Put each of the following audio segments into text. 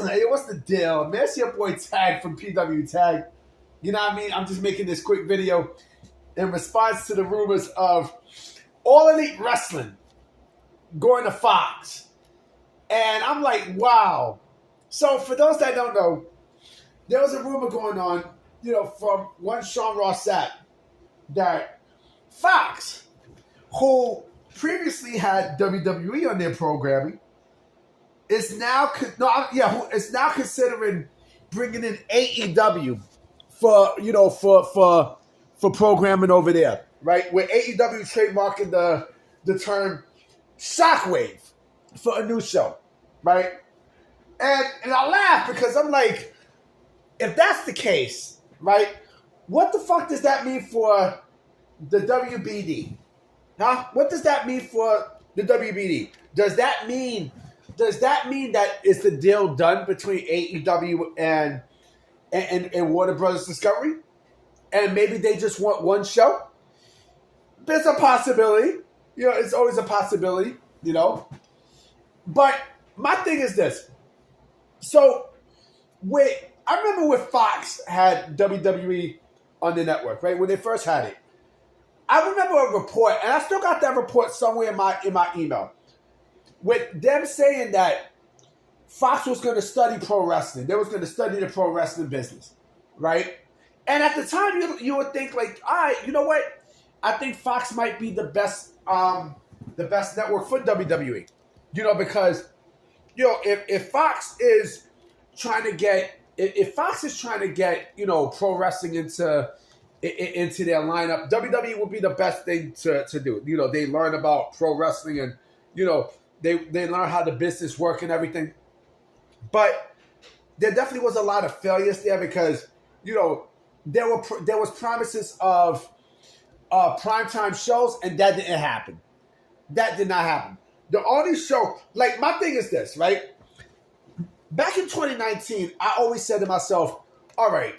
Hey, what's the deal? Man, it's your boy Tag from PW Tag. You know what I mean? I'm just making this quick video in response to the rumors of All Elite Wrestling going to Fox. And I'm like, wow. So for those that don't know, there was a rumor going on, from one Sean Ross Sapp that Fox, who previously had WWE on their programming, is now considering bringing in AEW for programming over there, right? Where AEW trademarking the term Shockwave for a new show, right? And I laugh because I'm like, if that's the case, right? What the fuck does that mean for the WBD? Huh? What does that mean for the WBD? Does that mean that is the deal done between AEW and Warner Brothers Discovery? And maybe they just want one show? There's a possibility. It's always a possibility, But my thing is this. So, I remember when Fox had WWE on the network, right? When they first had it. I remember a report, and I still got that report somewhere in my email, with them saying that Fox was going to study pro wrestling. They was going to study the pro wrestling business, right? And at the time, you would think like, all right, you know what? I think Fox might be the best network for WWE, because if Fox is trying to get pro wrestling into their lineup, WWE would be the best thing to do. They learn about pro wrestling and they learn how the business work and everything. But there definitely was a lot of failures there because there was promises of primetime shows, and that didn't happen. That did not happen. The only show, like, my thing is this, right? Back in 2019, I always said to myself, all right,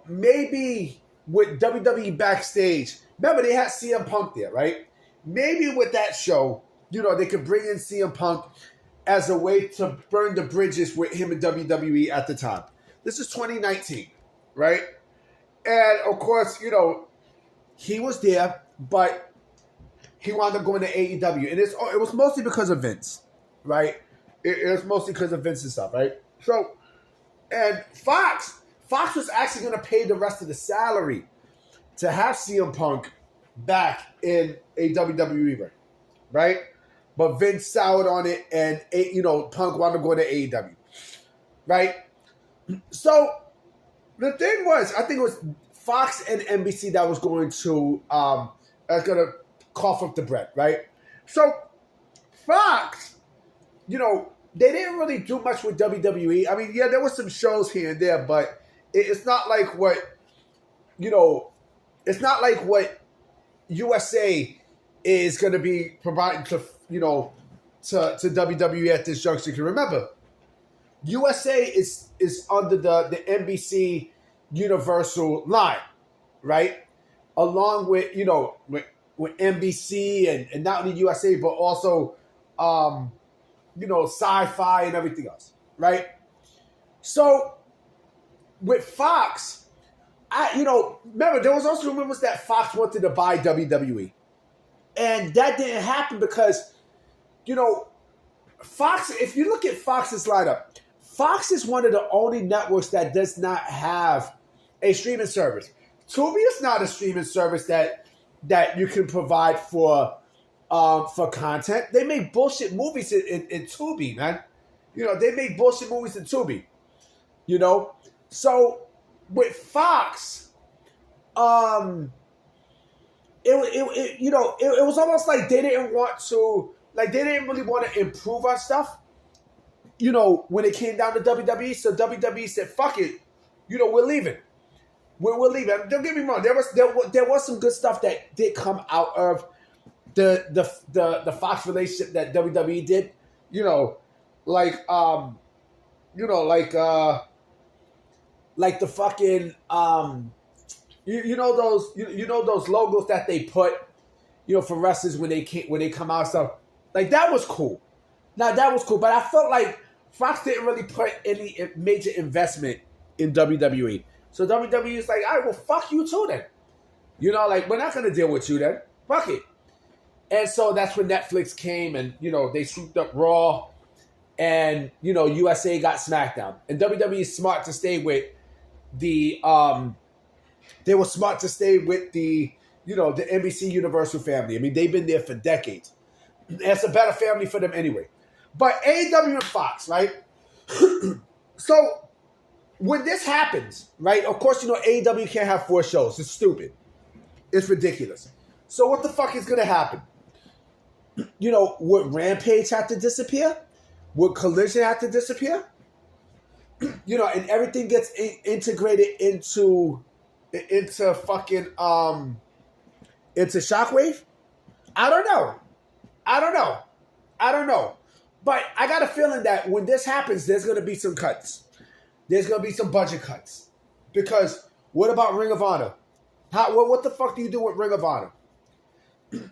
maybe with WWE Backstage, remember they had CM Punk there, right? Maybe with that show, they could bring in CM Punk as a way to burn the bridges with him and WWE at the time. This is 2019, right? And of course, he was there, but he wound up going to AEW. And it was mostly because of Vince, right? It was mostly because of Vince's stuff, right? So, and Fox was actually going to pay the rest of the salary to have CM Punk back in a WWE ring, right? But Vince soured on it, and Punk wound up going to AEW, right? So the thing was, I think it was Fox and NBC that was going to cough up the bread, right? So Fox, they didn't really do much with WWE. I mean, yeah, there were some shows here and there, but it's not like what USA is going to be providing to WWE at this juncture. Because remember, USA is under the NBC Universal line, right? Along with with NBC and not only USA but also Sci-Fi and everything else, right? So with Fox, remember there was also rumors that Fox wanted to buy WWE, and that didn't happen because Fox. If you look at Fox's lineup, Fox is one of the only networks that does not have a streaming service. Tubi is not a streaming service that you can provide for content. They make bullshit movies in Tubi, man. They make bullshit movies in Tubi. So with Fox, it was almost like they didn't really want to improve our stuff. When it came down to WWE, so WWE said, "Fuck it, we're leaving. We're leaving." Don't get me wrong. There was some good stuff that did come out of the Fox relationship that WWE did. Like the fucking those logos that they put for wrestlers when they come out and stuff. Like, that was cool. Now, that was cool, but I felt like Fox didn't really put any major investment in WWE. So WWE is like, all right, well, fuck you too then. You know, like, we're not going to deal with you then. Fuck it. And so that's when Netflix came and, you know, they swooped up Raw and, you know, USA got SmackDown. And WWE is smart to stay with the, they were smart to stay with the, you know, the NBC Universal family. I mean, they've been there for decades. It's a better family for them anyway. But AEW and Fox, right? So when this happens, right, of course, you know, AEW can't have 4 shows. It's stupid. It's ridiculous. So what the fuck is going to happen? You know, would Rampage have to disappear? Would Collision have to disappear? You know, and everything gets integrated into fucking, into Shockwave? I don't know. But I got a feeling that when this happens, there's going to be some cuts. There's going to be some budget cuts. Because what about Ring of Honor? What the fuck do you do with Ring of Honor?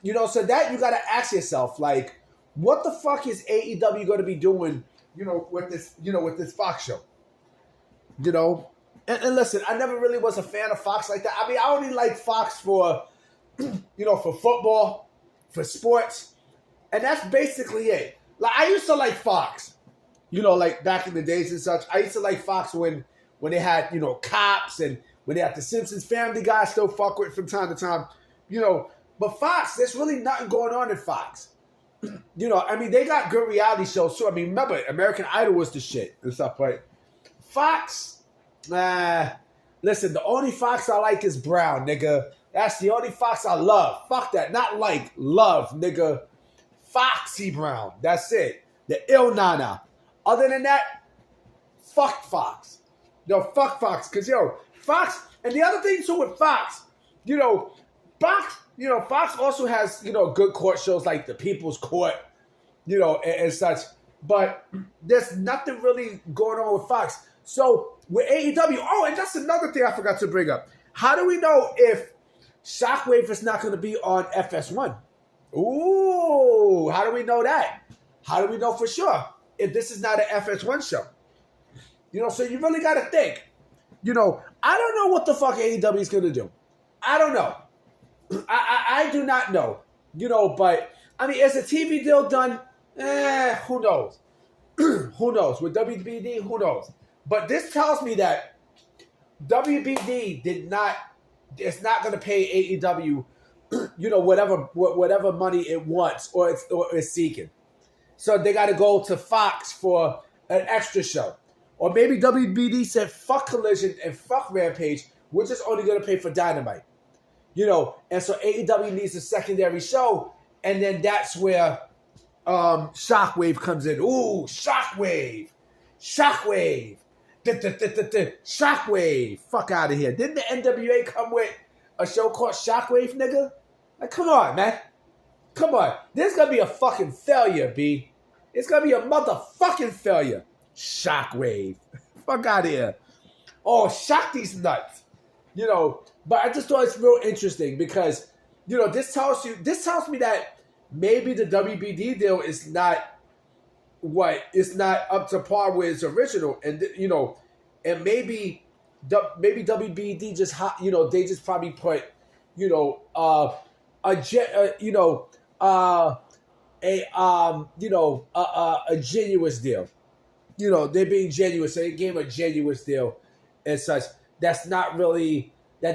You know, so that you got to ask yourself, like, what the fuck is AEW going to be doing, you know, with this Fox show? You know? And listen, I never really was a fan of Fox like that. I mean, I only like Fox for, you know, for football, for sports. And that's basically it. Like, I used to like Fox, you know, like back in the days and such. I used to like Fox when they had, you know, Cops and when they had the Simpsons, Family Guy, still fuck with from time to time, you know. But Fox, there's really nothing going on in Fox. You know, I mean, they got good reality shows too. I mean, remember, American Idol was the shit and stuff, but Fox, listen, the only Fox I like is Brown, nigga. That's the only Fox I love. Fuck that. Not like, love, nigga. Foxy Brown. That's it. The Il Nana. Other than that, fuck Fox. Yo, fuck Fox. Because, yo, Fox, and the other thing too with Fox, you know, Fox also has, you know, good court shows like The People's Court, you know, and such. But there's nothing really going on with Fox. So with AEW, oh, and that's another thing I forgot to bring up. How do we know if Shockwave is not going to be on FS1? Ooh, how do we know that? How do we know for sure if this is not an FS1 show? You know, so you really got to think. You know, I don't know what the fuck AEW is going to do. I don't know. I do not know. You know, but, I mean, is the TV deal done? Who knows? Who knows? With WBD, who knows? But this tells me that WBD it's not going to pay AEW, you know, whatever money it wants or it's seeking. So they got to go to Fox for an extra show. Or maybe WBD said, fuck Collision and fuck Rampage. We're just only going to pay for Dynamite. You know, and so AEW needs a secondary show. And then that's where Shockwave comes in. Ooh, Shockwave. Shockwave. Shockwave. Fuck out of here. Didn't the NWA come with a show called Shockwave, nigga? Like, come on, man. Come on. This is going to be a fucking failure, B. It's going to be a motherfucking failure. Shockwave. Fuck out of here. Oh, shock these nuts. You know, but I just thought it's real interesting because, you know, this tells me that maybe the WBD deal is not up to par with its original. And, you know, and maybe WBD just, you know, they just probably put, you know, a genuous deal. You know, they're being genuine, so they gave him a genuous deal and such. That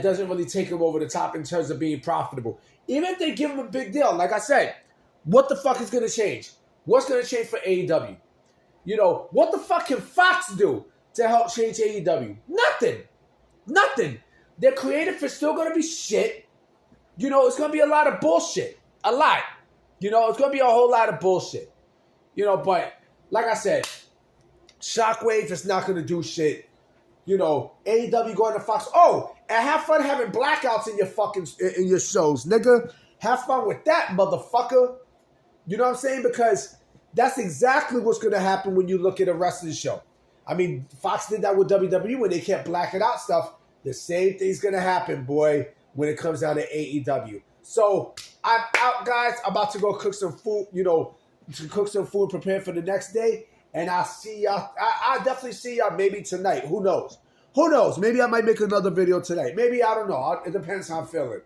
doesn't really take him over the top in terms of being profitable. Even if they give him a big deal, like I said, what the fuck is going to change? What's going to change for AEW? You know, what the fuck can Fox do to help change AEW? Nothing. Their creative is still going to be shit. You know, it's going to be a lot of bullshit. A lot. You know, it's going to be a whole lot of bullshit. You know, but like I said, Shockwave is not going to do shit. You know, AEW going to Fox. Oh, and have fun having blackouts in your shows, nigga. Have fun with that, motherfucker. You know what I'm saying? Because that's exactly what's going to happen when you look at the rest of the show. I mean, Fox did that with WWE when they kept blacking out stuff. The same thing's going to happen, boy, when it comes down to AEW. So, I'm out, guys. I'm about to go cook some food, you know, to cook some food, prepare for the next day. And I'll see y'all. I'll definitely see y'all maybe tonight. Who knows? Who knows? Maybe I might make another video tonight. Maybe, I don't know. It depends how I'm feeling.